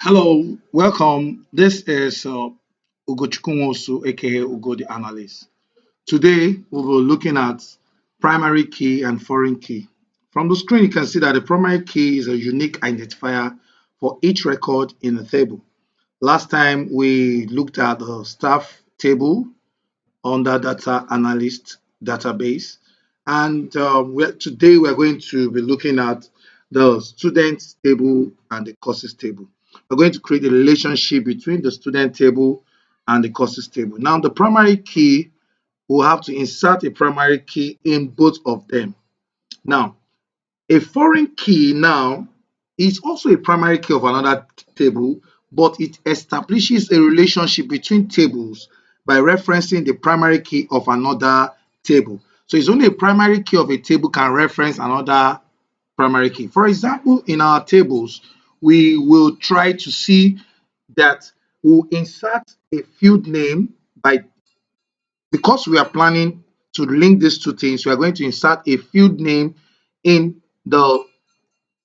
Hello, welcome. This is Ugochukwunwosu, aka Ugo the Analyst. Today, we will be looking at primary key and foreign key. From the screen, you can see that the primary key is a unique identifier for each record in a table. Last time, we looked at the staff table under data analyst database. And today we're going to be looking at the students table and the courses table. We're going to create a relationship between the student table and the courses table. Now, the primary key, we'll have to insert a primary key in both of them. Now, a foreign key now is also a primary key of another table, but it establishes a relationship between tables by referencing the primary key of another table. So it's only a primary key of a table can reference another primary key. For example, in our tables, we will try to see that we'll insert a field name by because we are planning to link these two things, we are going to insert a field name in the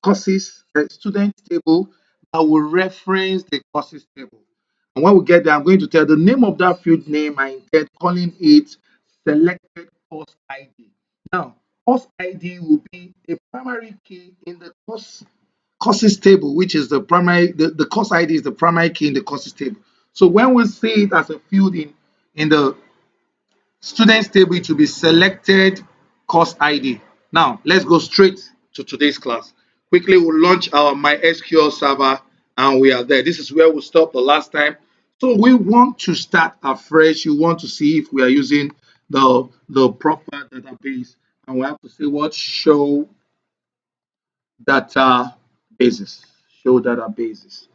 courses student table that will reference the courses table. And when we get there, I'm going to tell the name of that field name. I intend calling it selected course ID. Now, course ID will be a primary key in the courses table, which is the course ID is the primary key in the courses table. So when we see it as a field in the students table, it will be selected course ID. Now, let's go straight to today's class. Quickly, we'll launch our MySQL server and we are there. This is where we stopped the last time. So we want to start afresh. You want to see if we are using the proper database. And we have to say what show databases. Show databases.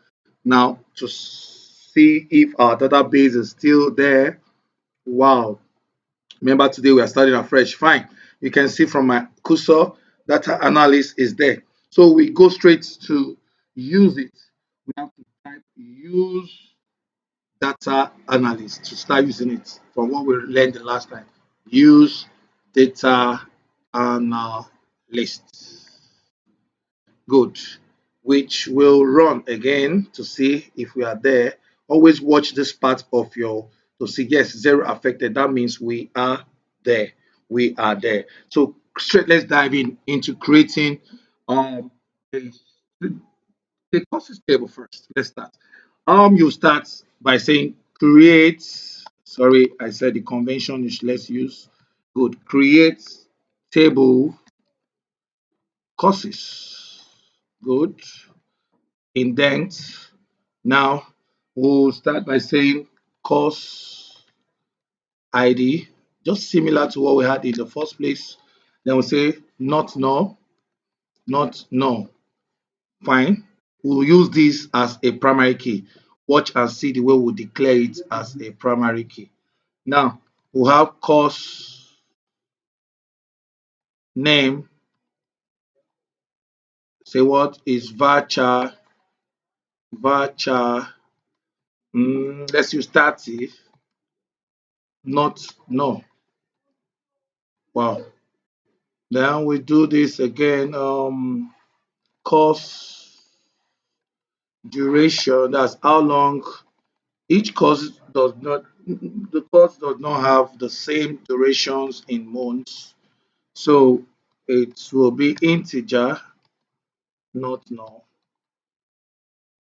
Now, to see if our database is still there. Wow. Remember, today we are starting afresh. Fine. You can see from my cursor, data analyst is there. So we go straight to use it. We have to type use data analyst to start using it from what we learned the last time. Use data analyst. Good. Which will run again to see if we are there. Always watch this part of your to see yes, zero affected. That means we are there. We are there. So straight, let's dive into creating a, a courses table first. Let's start. You start by saying create. Sorry, I said the convention is let's use. Good. Create table courses. Good. Indent. Now we'll start by saying course ID, just similar to what we had in the first place. Then we'll say not no, not no. Fine. We'll use this as a primary key. Watch and see the way we declare it as a primary key. Now we'll have course name. Say what is varchar, varchar. Let's use 30, not no. Wow. Then we do this again. Course duration. That's how long each course does not. The course does not have the same durations in months, so it will be integer, not null.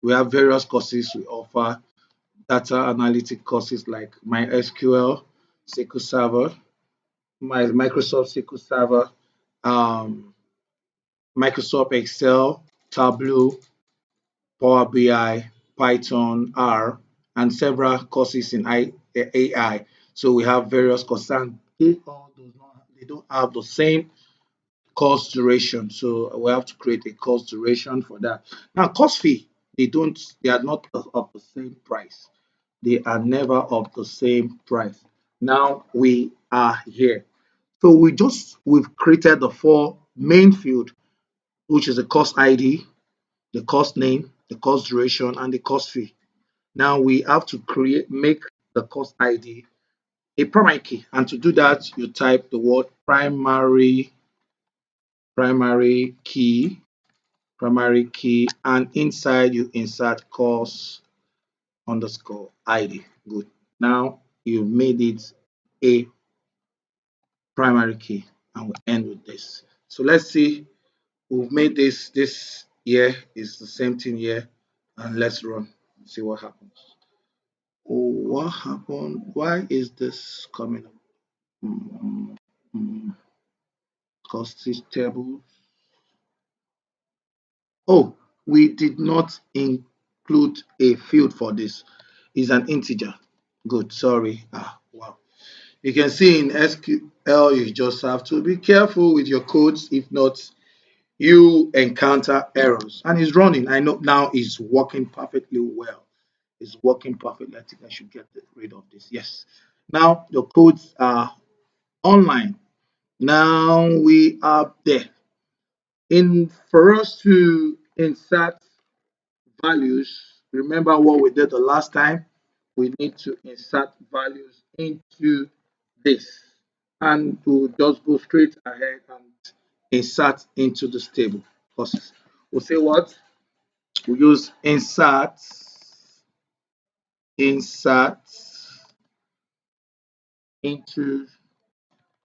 We have various courses we offer. Data analytic courses like MySQL, SQL Server, my Microsoft SQL Server, um, Microsoft Excel, Tableau, Power BI, Python, R, and several courses in AI. So we have various courses, and they don't have the same course duration. So we have to create a course duration for that. Now, course fee, they are not of the same price. They are never of the same price. Now we are here. So we've created the four main field, which is the course ID, the course name, the course duration, and the course fee. Now we have to make the course ID a primary key. And to do that, you type the word primary key primary key, and inside you insert course underscore ID. Good. Now you made it a primary key, and we end with this. So let's see, we've made this here is the same thing here, and let's run, see what happens. Oh, what happened? Why is this coming up? Mm, mm, Cost is table. Oh, we did not include a field for this. It's an integer. Good, sorry. Wow. You can see in SQL, you just have to be careful with your codes. If not, you encounter errors. And it's running. I know now it's working perfectly well. It's working perfectly. I think I should get rid of this. Yes. Now the codes are online. Now we are there. In for us to insert values, remember what we did the last time? We need to insert values into this. And we'll just go straight ahead and insert into this table. Courses. We'll say what? We use insert into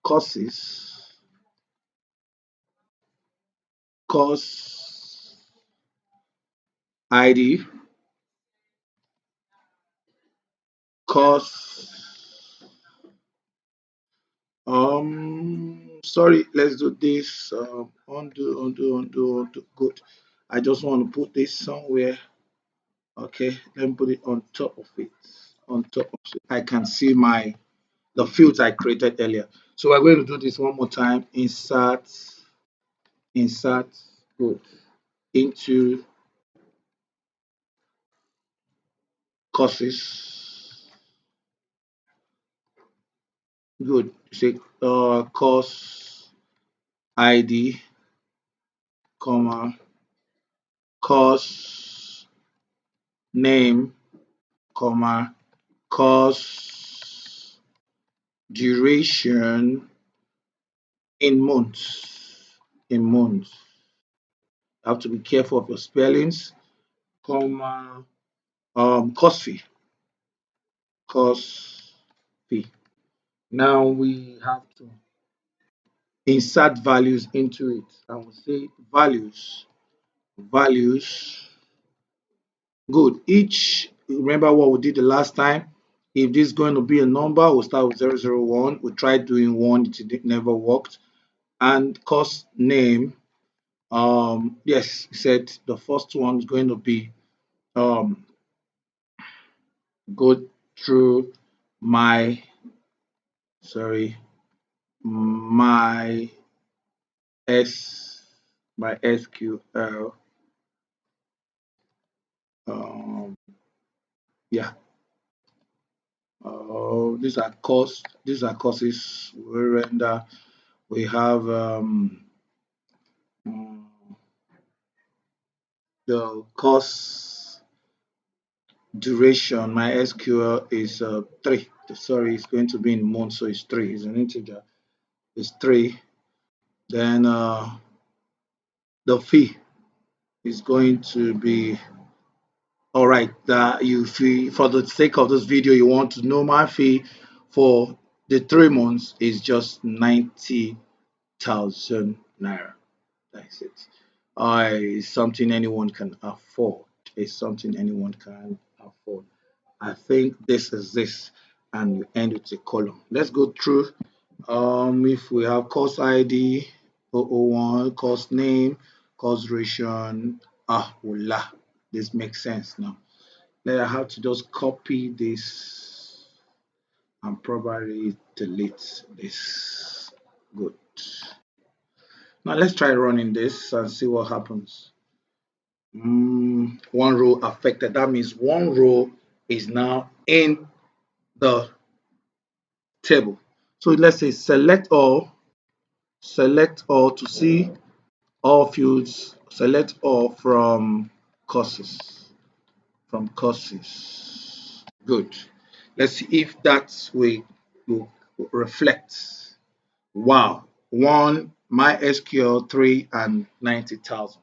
courses, course ID, course sorry, let's do this. Undo. Good. I just want to put this somewhere. Okay, let me put it on top of it. On top of it. I can see the fields I created earlier. So we're going to do this one more time. Insert, good, into courses. Good. Say course ID, comma, course name, comma, course duration in months. In months. You have to be careful of your spellings, comma, course fee. Course fee. Now we have to insert values into it. I will say values. Good. Each, remember what we did the last time? If this is going to be a number, we'll start with 001. We tried doing 1, it never worked. And course name, yes, we said the first one is going to be um, go through my, sorry, my S, my SQL, um, yeah. These are courses we render. We have mm, the course duration. My SQL is 3. Sorry, it's going to be in months, so it's 3. It's an integer. It's 3. Then the fee is going to be all right. That you fee for the sake of this video, you want to know my fee for the 3 months is just 90,000 naira. That's it. It's something anyone can afford. It's something anyone can afford. I think this is this, and you end with a column. Let's go through. If we have course ID 001, course name, course duration, voila, this makes sense now. Then I have to just copy this and probably delete this. Good. Now let's try running this and see what happens. One row affected. That means one row is now in the table. So let's say select all to see all fields, select all from courses. Good. Let's see if that way will reflect. Wow. One, MySQL 3 and 90,000.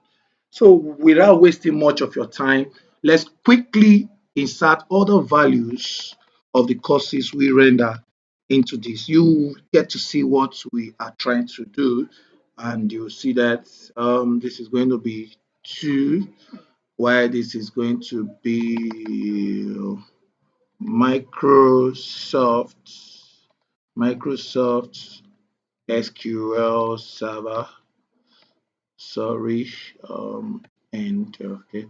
So without wasting much of your time, let's quickly insert other values of the courses we render into this. You get to see what we are trying to do, and you'll see that this is going to be 2, while this is going to be Microsoft Microsoft SQL Server, sorry, and okay,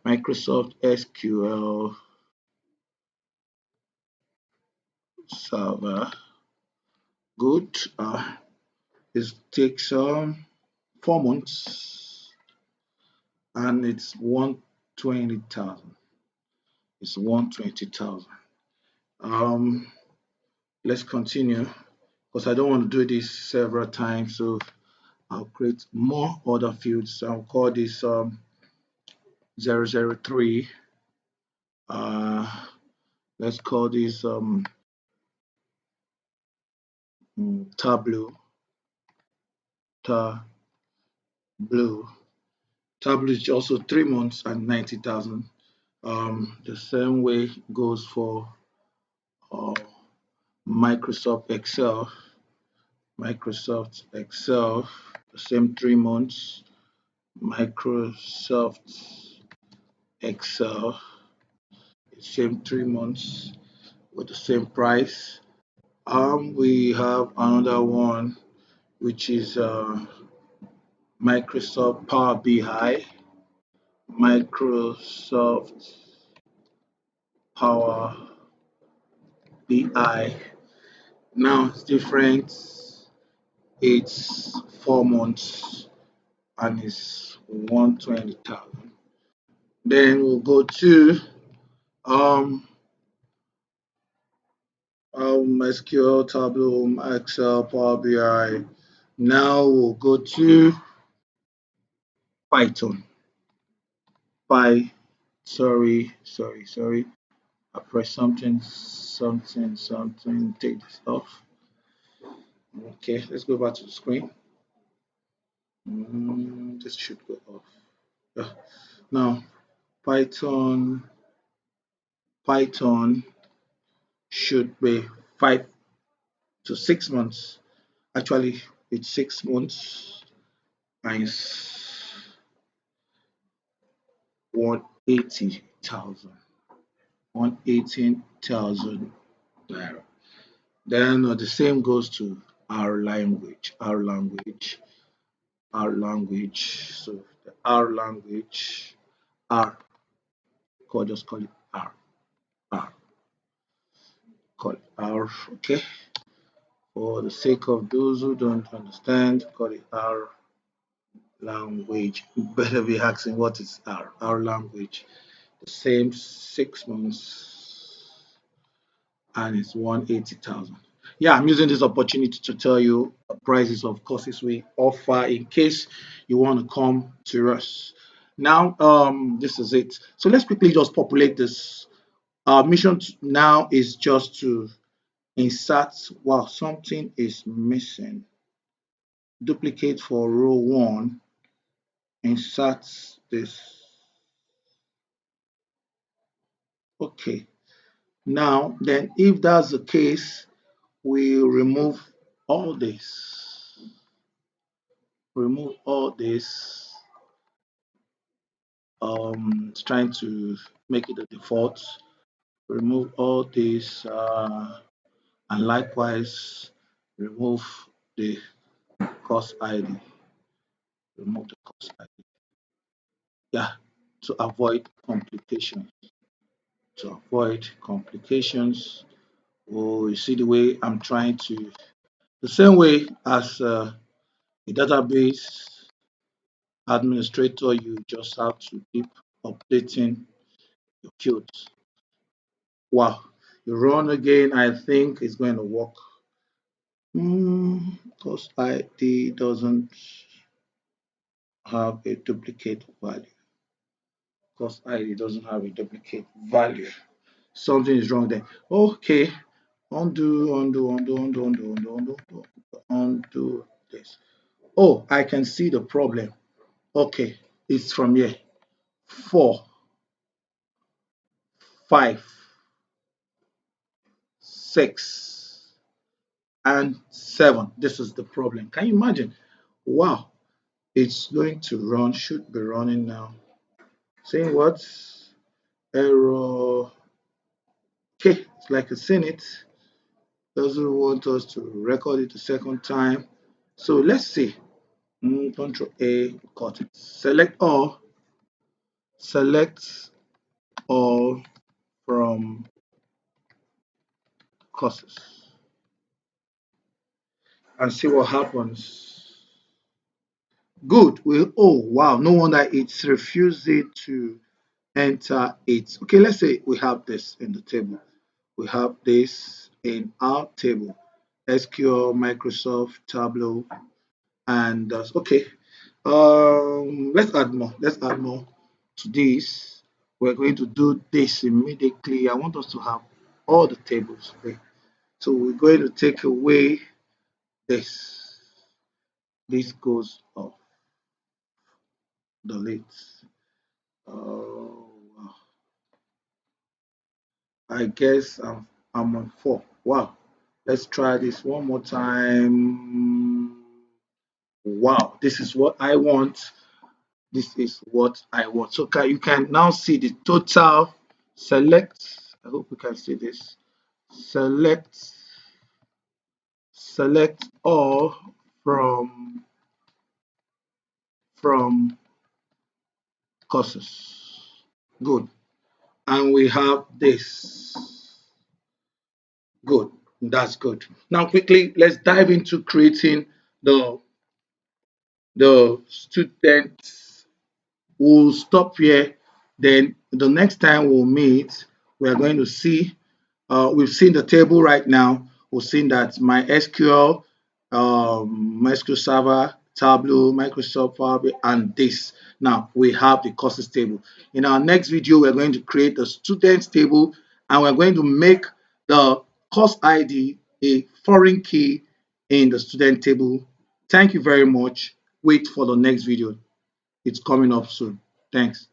Microsoft SQL Server. Good. It takes 4 months, and it's 120,000. It's 120,000. Um, let's continue because I don't want to do this several times. So I'll create more other fields. I'll call this 003. Uh, let's call this Tableau. Tableau. Tableau is also 3 months and 90,000. The same way goes for uh, Microsoft Excel. Microsoft Excel, the same 3 months. Microsoft Excel, same 3 months with the same price. We have another one which is Microsoft Power BI. Microsoft Power BI. Now it's different. It's 4 months and it's 120,000. Then we'll go to um, SQL, Tableau, Excel, Power BI. Now we'll go to Python. Py, sorry. I press something. Take this off. Okay, let's go back to the screen. This should go off. Yeah. Now, Python, Python should be 5 to 6 months. Actually, it's 6 months and it's 180,000. 118,000 naira. Then the same goes to our language. So the R language, R, just call it R. R, call it R. Okay. For the sake of those who don't understand, call it R language. You better be asking what is R. R language. The same 6 months and it's 180,000. Yeah, I'm using this opportunity to tell you the prices of courses we offer in case you want to come to us. Now, this is it. So let's quickly just populate this. Our mission now is just to insert while something is missing. Duplicate for row 1, insert this. Okay. Now, then if that's the case, we remove all this. Remove all this. It's trying to make it the default. Remove all this, and likewise remove the course ID. Remove the course ID. Yeah, to avoid complications. To avoid complications. Oh, you see the way I'm trying to, the same way as a database administrator, you just have to keep updating your fields. Wow, you run again, I think it's going to work. Course ID doesn't have a duplicate value. Course ID doesn't have a duplicate value. Something is wrong there. Okay, undo this. Oh, I can see the problem. Okay, is from here. 4, 5, 6, and 7. This is the problem. Can you imagine? Wow, it's going to run, should be running now. Saying what? Error. Okay, it's like it's seen it. Doesn't want us to record it a second time. So let's see. Control A, cut it. Select all from courses and see what happens. Good. Oh wow, no wonder it's refusing to enter it. Okay, let's say we have this in the table. We have this in our table. SQL, Microsoft, Tableau, and okay. Let's add more. Let's add more to this. We're going to do this immediately. I want us to have all the tables. Okay. So we're going to take away this. This goes off. Delete. Oh, I guess I'm on 4. Wow. Let's try this one more time. Wow, this is what I want. This is what I want. So you can now see the total. Select. I hope you can see this. Select. Select all from courses. Good. And we have this. Good. That's good. Now quickly, let's dive into creating the student. We'll stop here. Then the next time we'll meet, we are going to see. We've seen the table right now. We've seen that my SQL, MySQL Server, Tableau, Microsoft Power BI, and this. Now we have the courses table. In our next video, we're going to create the students table, and we're going to make the course ID a foreign key in the student table. Thank you very much. Wait for the next video. It's coming up soon. Thanks.